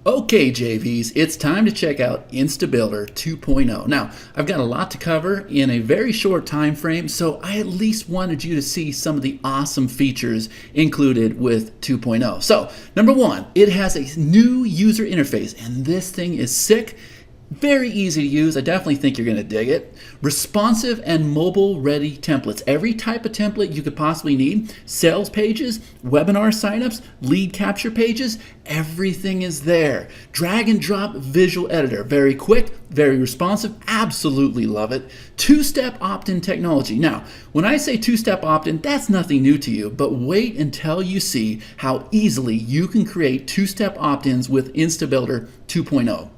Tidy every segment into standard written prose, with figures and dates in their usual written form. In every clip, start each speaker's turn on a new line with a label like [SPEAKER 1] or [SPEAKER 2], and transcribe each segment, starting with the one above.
[SPEAKER 1] Okay, JVs, it's time to check out InstaBuilder 2.0. Now, I've got a lot to cover in a very short time frame, so I at least wanted you to see some of the awesome features included with 2.0. So, number one, it has a new user interface, and this thing is sick. Very easy to use. I definitely think you're going to dig it. Responsive and mobile-ready templates. Every type of template you could possibly need. Sales pages, webinar signups, lead capture pages, everything is there. Drag and drop visual editor. Very quick, very responsive. Absolutely love it. Two-step opt-in technology. Now, when I say two-step opt-in, that's nothing new to you, but wait until you see how easily you can create two-step opt-ins with InstaBuilder 2.0.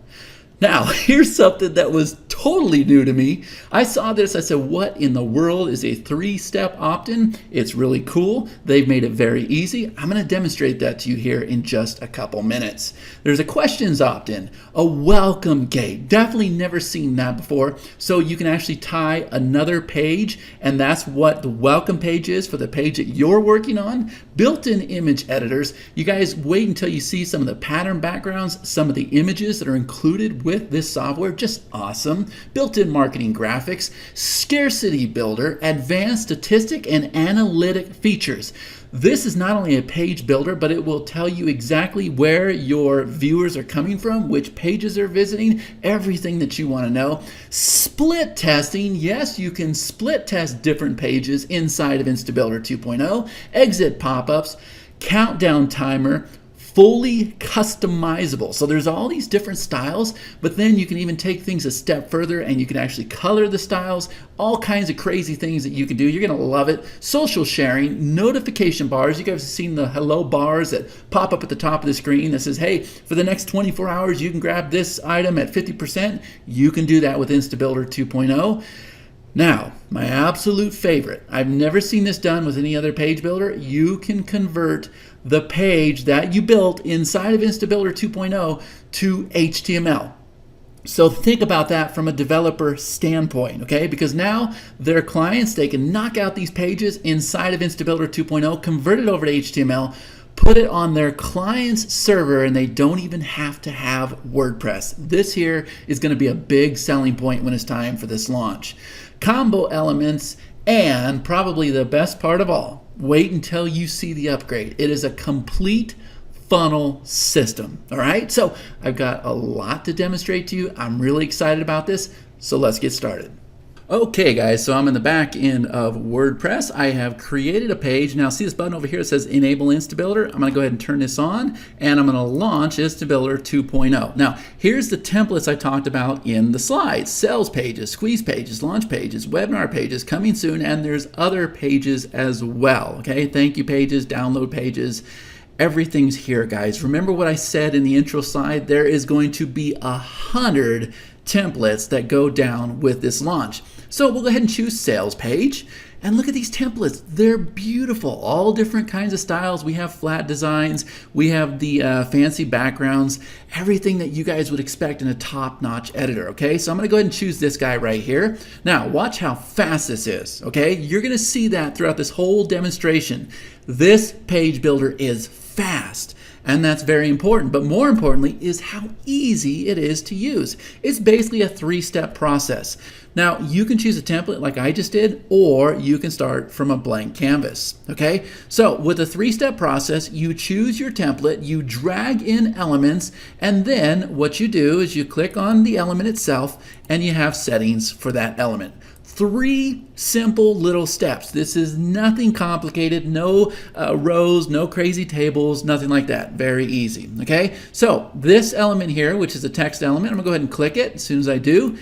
[SPEAKER 1] Now, here's something that was totally new to me. I saw this, I said, what in the world is a three-step opt-in? It's really cool. They've made it very easy. I'm going to demonstrate that to you here in just a couple minutes. There's a questions opt-in, a welcome gate. Definitely never seen that before. So you can actually tie another page, and that's what the welcome page is for the page that you're working on. Built-in image editors. You guys wait until you see some of the pattern backgrounds, some of the images that are included with this software. Just awesome. Built-in marketing graphics, scarcity builder, advanced statistic and analytic features. This is not only a page builder, but it will tell you exactly where your viewers are coming from, which pages they're visiting, everything that you want to know. Split testing. Yes, you can split test different pages inside of InstaBuilder 2.0. Exit pop-ups, countdown timer, fully customizable. So there's all these different styles, but then you can even take things a step further and you can actually color the styles, all kinds of crazy things that you can do. You're gonna love it. Social sharing, notification bars. You guys have seen the hello bars that pop up at the top of the screen that says, hey, for the next 24 hours, you can grab this item at 50%. You can do that with InstaBuilder 2.0. Now, my absolute favorite, I've never seen this done with any other page builder. You can convert the page that you built inside of InstaBuilder 2.0 to HTML. So think about that from a developer standpoint, okay? Because now their clients, they can knock out these pages inside of InstaBuilder 2.0, convert it over to HTML, put it on their client's server, and they don't even have to have WordPress. This here is going to be a big selling point when it's time for this launch. Combo elements, and probably the best part of all, wait until you see the upgrade. It is a complete funnel system, all right? So I've got a lot to demonstrate to you. I'm really excited about this, so let's get started. Okay guys, so I'm in the back end of WordPress. I have created a page. Now see this button over here that says Enable InstaBuilder. I'm going to go ahead and turn this on, and I'm going to launch InstaBuilder 2.0. Now here's the templates I talked about in the slides. Sales pages, squeeze pages, launch pages, webinar pages, coming soon, and there's other pages as well. Okay, thank you pages, download pages. Everything's here, guys. Remember what I said in the intro slide? There is going to be 100 templates that go down with this launch. So we'll go ahead and choose sales page, and look at these templates. They're beautiful, all different kinds of styles. We have flat designs, we have the fancy backgrounds, everything that you guys would expect in a top-notch editor, okay? So I'm gonna go ahead and choose this guy right here. Now watch how fast this is, okay? You're gonna see that throughout this whole demonstration. This page builder is fast. And that's very important, but more importantly is how easy it is to use. It's basically a three-step process. Now, you can choose a template like I just did, or you can start from a blank canvas, okay? So with a three-step process, you choose your template, you drag in elements, and then what you do is you click on the element itself, and you have settings for that element. 3 simple little steps. This is nothing complicated, no rows, no crazy tables, nothing like that. Very easy, okay? So this element here, which is a text element, I'm gonna go ahead and click it. As soon as I do,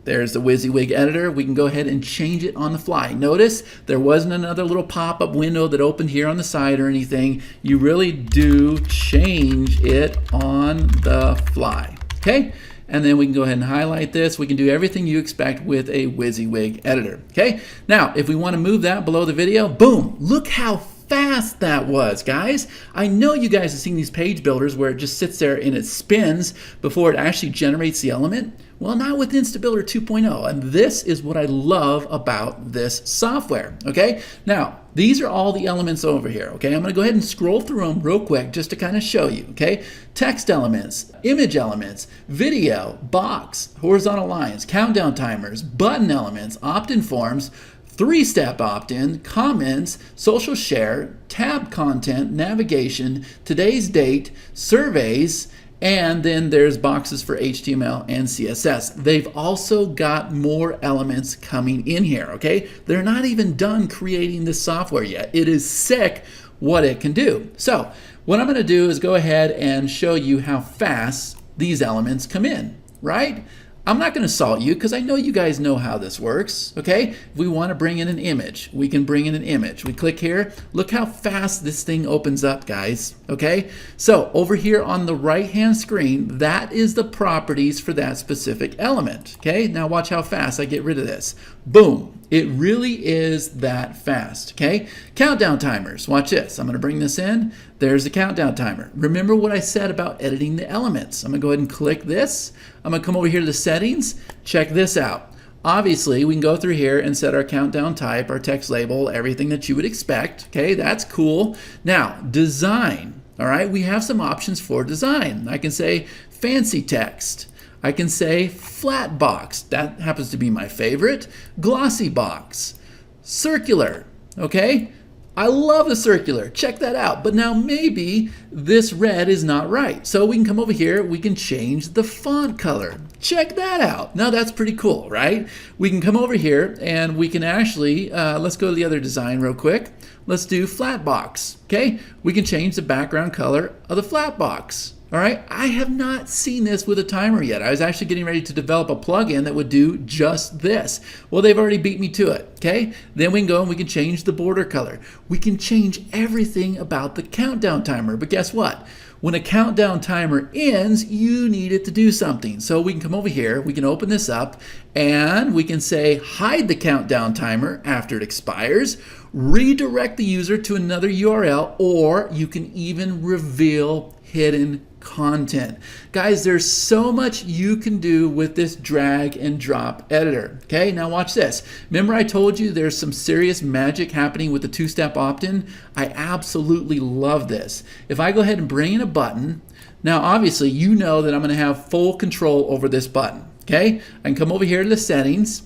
[SPEAKER 1] there's the WYSIWYG editor. We can go ahead and change it on the fly. Notice there wasn't another little pop-up window that opened here on the side or anything. You really do change it on the fly, okay? And then we can go ahead and highlight this. We can do everything you expect with a WYSIWYG editor, okay? Now, if we want to move that below the video, boom, look how fast that was, guys. I know you guys have seen these page builders where it just sits there and it spins before it actually generates the element. Well, not with InstaBuilder 2.0, and this is what I love about this software, okay? Now, these are all the elements over here, okay? I'm gonna go ahead and scroll through them real quick just to kind of show you, okay? Text elements, image elements, video, box, horizontal lines, countdown timers, button elements, opt-in forms, 3-step opt-in, comments, social share, tab content, navigation, today's date, surveys, and then there's boxes for HTML and CSS. They've also got more elements coming in here, okay? They're not even done creating this software yet. It is sick what it can do. So what I'm gonna do is go ahead and show you how fast these elements come in, right? I'm not going to salt you because I know you guys know how this works, okay? If we want to bring in an image, we can bring in an image. We click here. Look how fast this thing opens up, guys, okay? So over here on the right-hand screen, that is the properties for that specific element, okay? Now watch how fast I get rid of this. Boom. It really is that fast, okay? Countdown timers, watch this. I'm gonna bring this in. There's the countdown timer. Remember what I said about editing the elements. I'm gonna go ahead and click this. I'm gonna come over here to the settings. Check this out. Obviously, we can go through here and set our countdown type, our text label, everything that you would expect, okay? That's cool. Now, design, all right? We have some options for design. I can say fancy text. I can say flat box, that happens to be my favorite, glossy box, circular, okay? I love the circular, check that out. But now maybe this red is not right. So we can come over here, we can change the font color. Check that out. Now that's pretty cool, right? We can come over here and we can actually, let's go to the other design real quick. Let's do flat box, okay? We can change the background color of the flat box. All right, I have not seen this with a timer yet. I was actually getting ready to develop a plugin that would do just this. Well, they've already beat me to it, okay? Then we can go and we can change the border color. We can change everything about the countdown timer, but guess what? When a countdown timer ends, you need it to do something. So we can come over here, we can open this up, and we can say hide the countdown timer after it expires, redirect the user to another URL, or you can even reveal hidden content. Guys, there's so much you can do with this drag and drop editor. Okay, now watch this. Remember I told you there's some serious magic happening with the 2-step opt-in? I absolutely love this. If I go ahead and bring in a button, now obviously you know that I'm going to have full control over this button. Okay, I can come over here to the settings.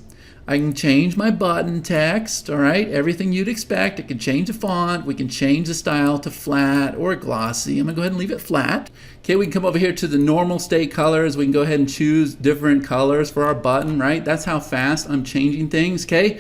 [SPEAKER 1] I can change my button text, all right, everything you'd expect. I can change the font. We can change the style to flat or glossy. I'm gonna go ahead and leave it flat. Okay, we can come over here to the normal state colors. We can go ahead and choose different colors for our button, right? That's how fast I'm changing things, okay?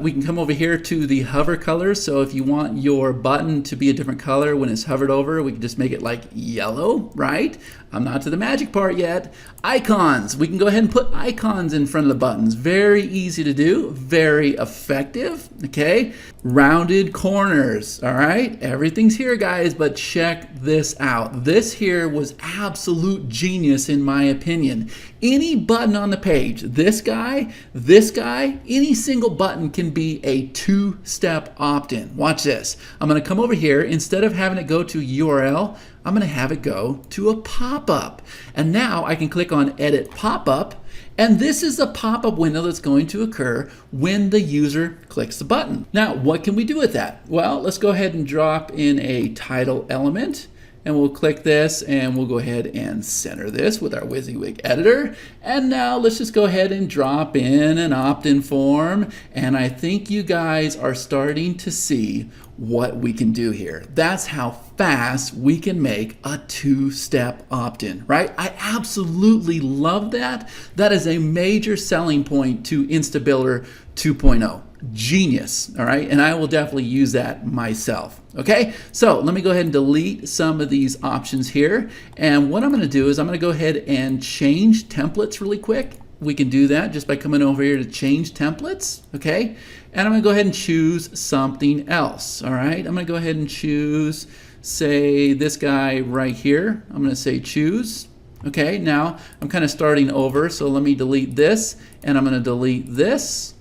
[SPEAKER 1] We can come over here to the hover colors. So if you want your button to be a different color when it's hovered over, we can just make it like yellow, right? I'm not to the magic part yet. Icons, we can go ahead and put icons in front of the buttons. Very easy to do, very effective, okay? Rounded corners, all right? Everything's here, guys, but check this out. This here was absolute genius in my opinion. Any button on the page, this guy, any single button can be a 2-step opt-in. Watch this. I'm gonna come over here, instead of having it go to URL, I'm gonna have it go to a pop-up. And now I can click on Edit Pop-Up, and this is the pop-up window that's going to occur when the user clicks the button. Now, what can we do with that? Well, let's go ahead and drop in a title element, and we'll click this and we'll go ahead and center this with our WYSIWYG editor. And now let's just go ahead and drop in an opt-in form. And I think you guys are starting to see what we can do here. That's how fast we can make a 2-step opt-in, right? I absolutely love that. That is a major selling point to InstaBuilder 2.0. Genius, all right? And I will definitely use that myself, okay? So let me go ahead and delete some of these options here. And what I'm gonna do is I'm gonna go ahead and change templates really quick. We can do that just by coming over here to change templates, okay? And I'm gonna go ahead and choose something else, all right? I'm gonna go ahead and choose, say, this guy right here. I'm gonna say choose. Okay, now I'm kind of starting over, so let me delete this, and I'm gonna delete this.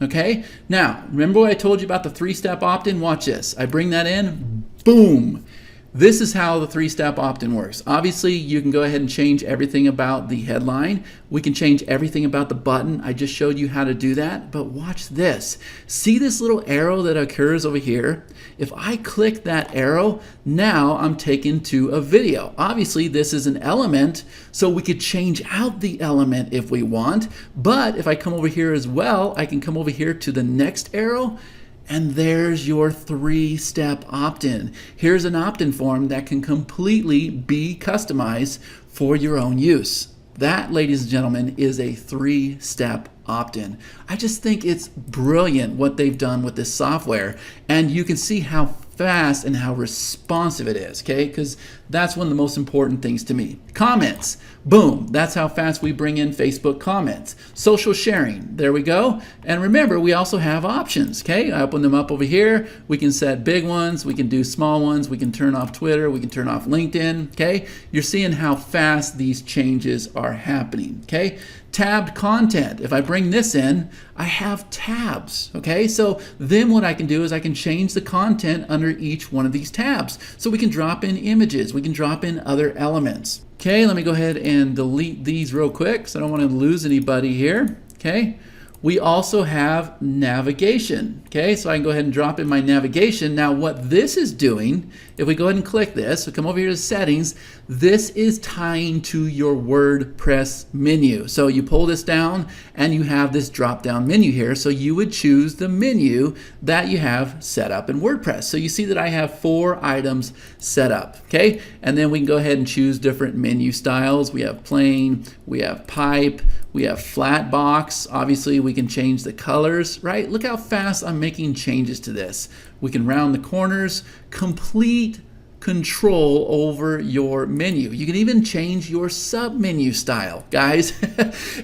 [SPEAKER 1] Okay, now remember what I told you about the 3-step opt-in? Watch this. I bring that in, boom. This is how the 3-step opt-in works. Obviously, you can go ahead and change everything about the headline. We can change everything about the button. I just showed you how to do that, but watch this. See this little arrow that occurs over here? If I click that arrow, now I'm taken to a video. Obviously, this is an element, so we could change out the element if we want, but if I come over here as well, I can come over here to the next arrow, and there's your 3-step opt-in. Here's an opt-in form that can completely be customized for your own use. That, ladies and gentlemen, is a 3-step opt-in. I just think it's brilliant what they've done with this software, and you can see how fast and how responsive it is, okay? Because that's one of the most important things to me. Comments, boom, that's how fast we bring in Facebook comments. Social sharing, there we go. And remember, we also have options, okay? I open them up over here. We can set big ones, we can do small ones, we can turn off Twitter, we can turn off LinkedIn, okay? You're seeing how fast these changes are happening, okay? Tabbed content. If I bring this in, I have tabs, okay? So then what I can do is I can change the content under each one of these tabs. So we can drop in images, we can drop in other elements. Okay, let me go ahead and delete these real quick because I don't want to lose anybody here, okay? We also have navigation, okay? So I can go ahead and drop in my navigation. Now what this is doing, if we go ahead and click this, so come over here to settings, this is tying to your WordPress menu. So you pull this down and you have this drop down menu here. So you would choose the menu that you have set up in WordPress. So you see that I have 4 items set up, okay? And then we can go ahead and choose different menu styles. We have plain, we have pipe, we have flat box. Obviously we can change the colors, right? Look how fast I'm making changes to this. We can round the corners, complete control over your menu. You can even change your sub-menu style. Guys,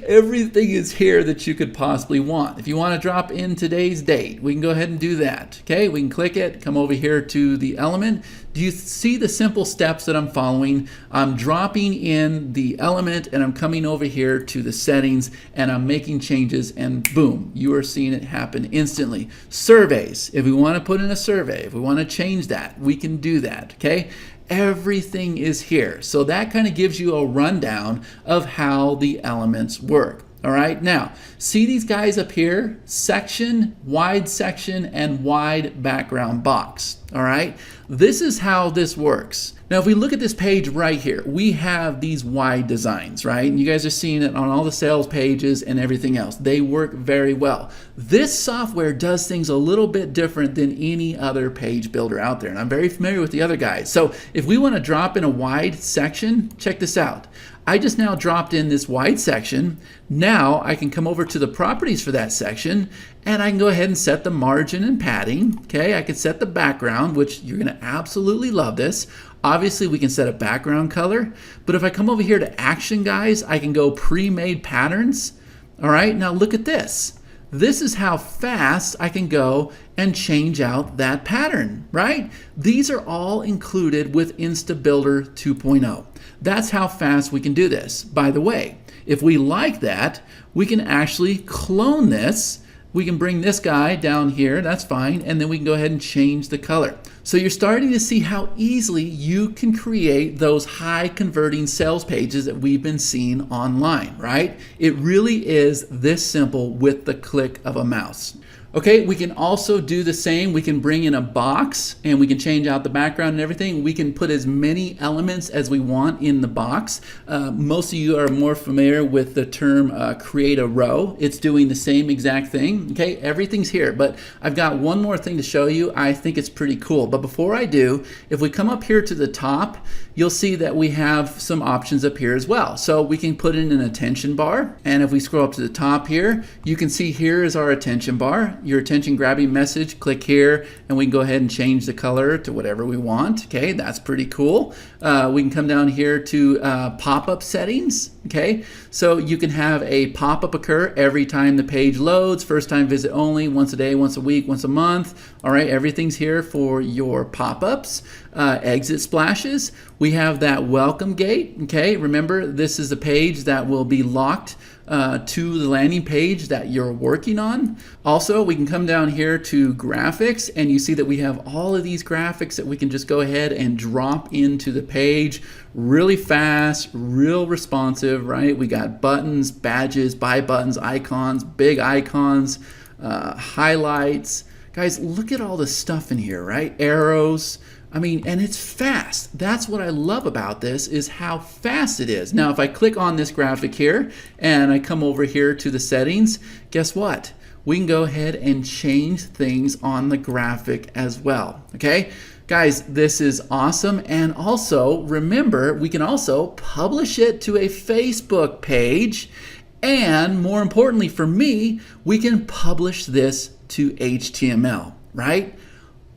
[SPEAKER 1] everything is here that you could possibly want. If you want to drop in today's date, we can go ahead and do that. Okay, we can click it, come over here to the element. Do you see the simple steps that I'm following? I'm dropping in the element and I'm coming over here to the settings and I'm making changes and boom, you are seeing it happen instantly. Surveys, if we want to put in a survey, if we want to change that, we can do that, okay? Everything is here. So that kind of gives you a rundown of how the elements work. All right, now see these guys up here, section, and wide background box. All right, this is how this works. Now, if we look at this page right here, we have these wide designs, right? And you guys are seeing it on all the sales pages and everything else. They work very well. This software does things a little bit different than any other page builder out there. And I'm very familiar with the other guys. So if we want to drop in a wide section, check this out. I just now dropped in this wide section. Now I can come over to the properties for that section and I can go ahead and set the margin and padding. Okay, I can set the background, which you're going to absolutely love this. Obviously, we can set a background color, but if I come over here to action, guys, I can go pre-made patterns. All right, now look at this. This is how fast I can go and change out that pattern, right? These are all included with InstaBuilder 2.0. That's how fast we can do this. By the way, if we like that, we can actually clone this. We can bring this guy down here, that's fine, and then we can go ahead and change the color. So you're starting to see how easily you can create those high converting sales pages that we've been seeing online, right? It really is this simple with the click of a mouse. Okay, we can also do the same. We can bring in a box and we can change out the background and everything. We can put as many elements as we want in the box. Most of you are more familiar with the term create a row. It's doing the same exact thing. Okay, everything's here, but I've got one more thing to show you. I think it's pretty cool. But before I do, if we come up here to the top, you'll see that we have some options up here as well. So we can put in an attention bar. And if we scroll up to the top here, you can see here is our attention bar. Your attention grabbing message, click here, and we can go ahead and change the color to whatever we want. Okay, that's pretty cool. We can come down here to pop-up settings. Okay, so you can have a pop-up occur every time the page loads, first time visit only, once a day, once a week, once a month. All right, everything's here for your pop-ups. exit splashes. We have that welcome gate. Okay, remember this is a page that will be locked to the landing page that you're working on. Also, we can come down here to graphics, and you see that we have all of these graphics that we can just go ahead and drop into the page really fast, real responsive, right? We got buttons, badges, buy buttons, icons, big icons, highlights. Guys, look at all the stuff in here, right? Arrows. I mean, and it's fast. That's what I love about this, is how fast it is. Now, if I click on this graphic here and I come over here to the settings, guess what? We can go ahead and change things on the graphic as well, okay? Guys, this is awesome. And also, remember, we can also publish it to a Facebook page. And more importantly for me, we can publish this to HTML, right?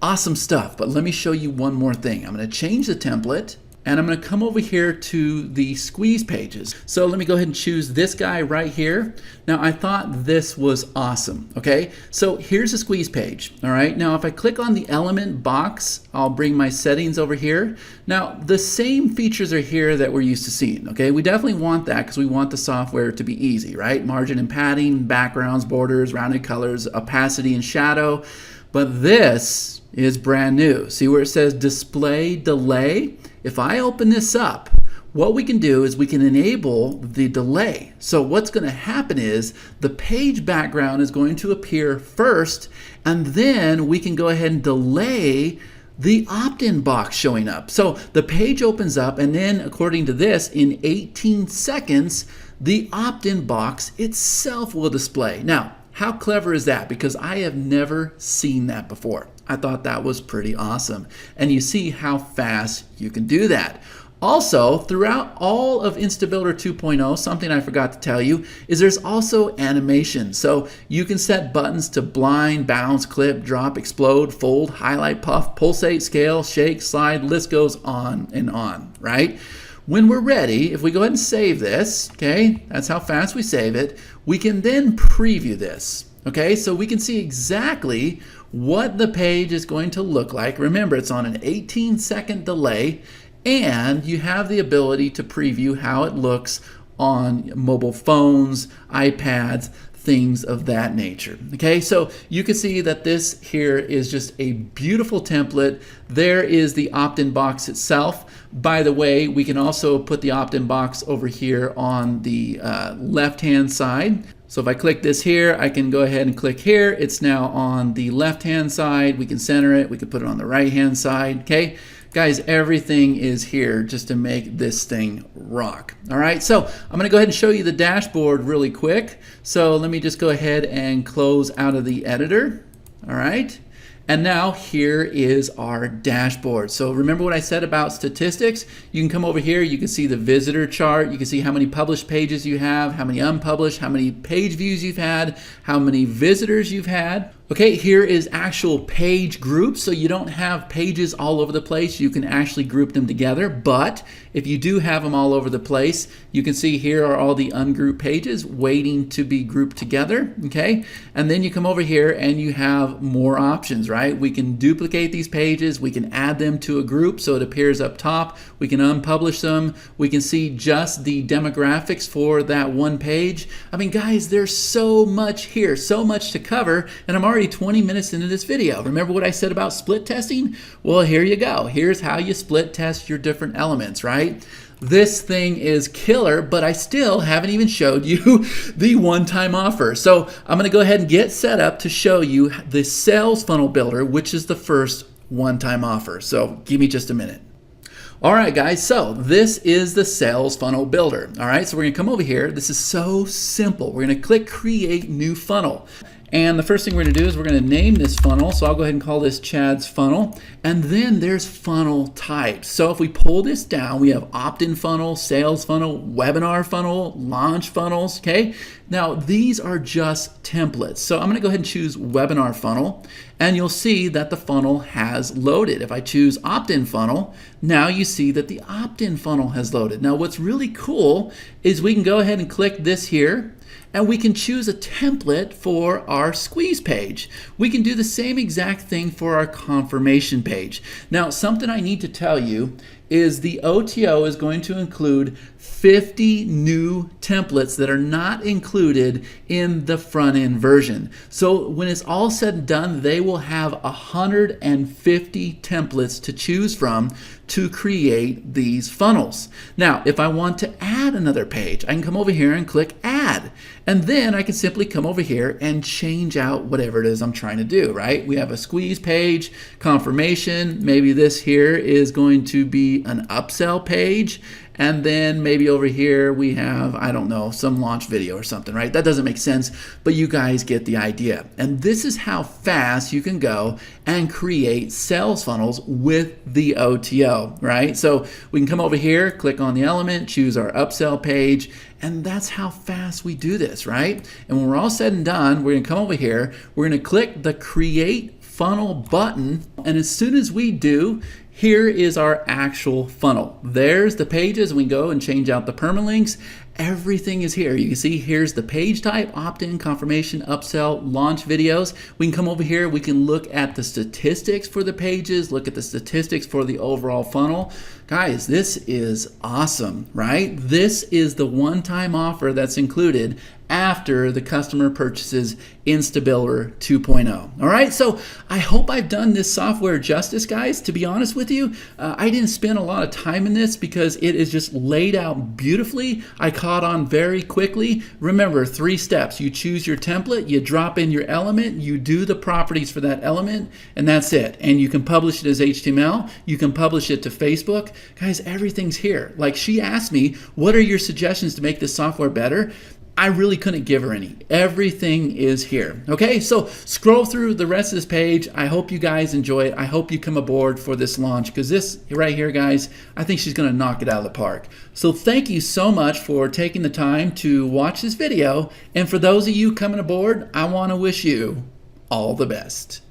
[SPEAKER 1] Awesome stuff, but let me show you one more thing. I'm going to change the template, and I'm going to come over here to the squeeze pages. So let me go ahead and choose this guy right here. Now, I thought this was awesome, okay? So here's a squeeze page, all right? Now, if I click on the element box, I'll bring my settings over here. Now, the same features are here that we're used to seeing, okay? We definitely want that because we want the software to be easy, right? Margin and padding, backgrounds, borders, rounded colors, opacity and shadow. But this is brand new. See where it says display delay? If I open this up, what we can do is we can enable the delay. So what's going to happen is the page background is going to appear first, and then we can go ahead and delay the opt-in box showing up. So the page opens up, and then according to this, in 18 seconds, the opt-in box itself will display. Now, how clever is that? Because I have never seen that before. I thought that was pretty awesome. And you see how fast you can do that. Also, throughout all of InstaBuilder 2.0, something I forgot to tell you is there's also animation. So you can set buttons to blind, bounce, clip, drop, explode, fold, highlight, puff, pulsate, scale, shake, slide, list goes on and on, right? When we're ready, if we go ahead and save this, okay, that's how fast we save it, we can then preview this, okay? So we can see exactly what the page is going to look like. Remember, it's on an 18-second delay, and you have the ability to preview how it looks on mobile phones, iPads, things of that nature. Okay, so you can see that this here is just a beautiful template. There is the opt-in box itself. By the way, we can also put the opt-in box over here on the left-hand side. So if I click this here, I can go ahead and click here. It's now on the left-hand side. We can center it. We can put it on the right-hand side. Okay, guys, everything is here just to make this thing rock. All right, so I'm going to go ahead and show you the dashboard really quick. So let me just go ahead and close out of the editor. All right. And now here is our dashboard. So remember what I said about statistics? You can come over here, you can see the visitor chart, you can see how many published pages you have, how many unpublished, how many page views you've had, how many visitors you've had. Okay, here is actual page groups, so you don't have pages all over the place. You can actually group them together, but if you do have them all over the place, you can see here are all the ungrouped pages waiting to be grouped together, okay? And then you come over here and you have more options, right? We can duplicate these pages, we can add them to a group so it appears up top, we can unpublish them, we can see just the demographics for that one page. I mean, guys, there's so much here, so much to cover, and I'm already 20 minutes into this video. Remember what I said about split testing? Well, here you go. Here's how you split test your different elements, right? This thing is killer, but I still haven't even showed you the one-time offer. So I'm going to go ahead and get set up to show you the sales funnel builder, which is the first one-time offer. So give me just a minute. All right, guys, so this is the sales funnel builder. All right, so we're going to come over here. This is so simple. We're going to click create new funnel. And the first thing we're going to do is we're going to name this funnel. So I'll go ahead and call this Chad's funnel. And then there's funnel types. So if we pull this down, we have opt-in funnel, sales funnel, webinar funnel, launch funnels, okay? Now, these are just templates. So I'm going to go ahead and choose webinar funnel. And you'll see that the funnel has loaded. If I choose opt-in funnel, now you see that the opt-in funnel has loaded. Now, what's really cool is we can go ahead and click this here. and we can choose a template for our squeeze page. We can do the same exact thing for our confirmation page. Now, something I need to tell you is the OTO is going to include 50 new templates that are not included in the front end version. So when it's all said and done, they will have 150 templates to choose from to create these funnels. Now, if I want to add another page, I can come over here and click add. And then I can simply come over here and change out whatever it is I'm trying to do, right? We have a squeeze page, confirmation, maybe this here is going to be an upsell page. And then maybe over here we have, I don't know, some launch video or something, right? That doesn't make sense, but you guys get the idea. And this is how fast you can go and create sales funnels with the OTO, right? So we can come over here, click on the element, choose our upsell page, and that's how fast we do this, right? And when we're all said and done, we're gonna come over here, we're gonna click the create funnel button, and as soon as we do, here is our actual funnel. There's the pages. We go and change out the permalinks. Everything is here. You can see here's the page type, opt-in, confirmation, upsell, launch videos. We can come over here. We can look at the statistics for the pages, look at the statistics for the overall funnel. Guys, this is awesome, right? This is the one-time offer that's included after the customer purchases InstaBuilder 2.0. All right, so I hope I've done this software justice, guys. To be honest with you, I didn't spend a lot of time in this because it is just laid out beautifully. I caught on very quickly. Remember, 3 steps. You choose your template, you drop in your element, you do the properties for that element, and that's it. And you can publish it as HTML. You can publish it to Facebook. Guys, everything's here. Like, she asked me, what are your suggestions to make this software better? I really couldn't give her any. Everything is here. Okay, so scroll through the rest of this page. I hope you guys enjoy it. I hope you come aboard for this launch, because this right here, guys, I think she's gonna knock it out of the park. So thank you so much for taking the time to watch this video. And for those of you coming aboard, I wanna wish you all the best.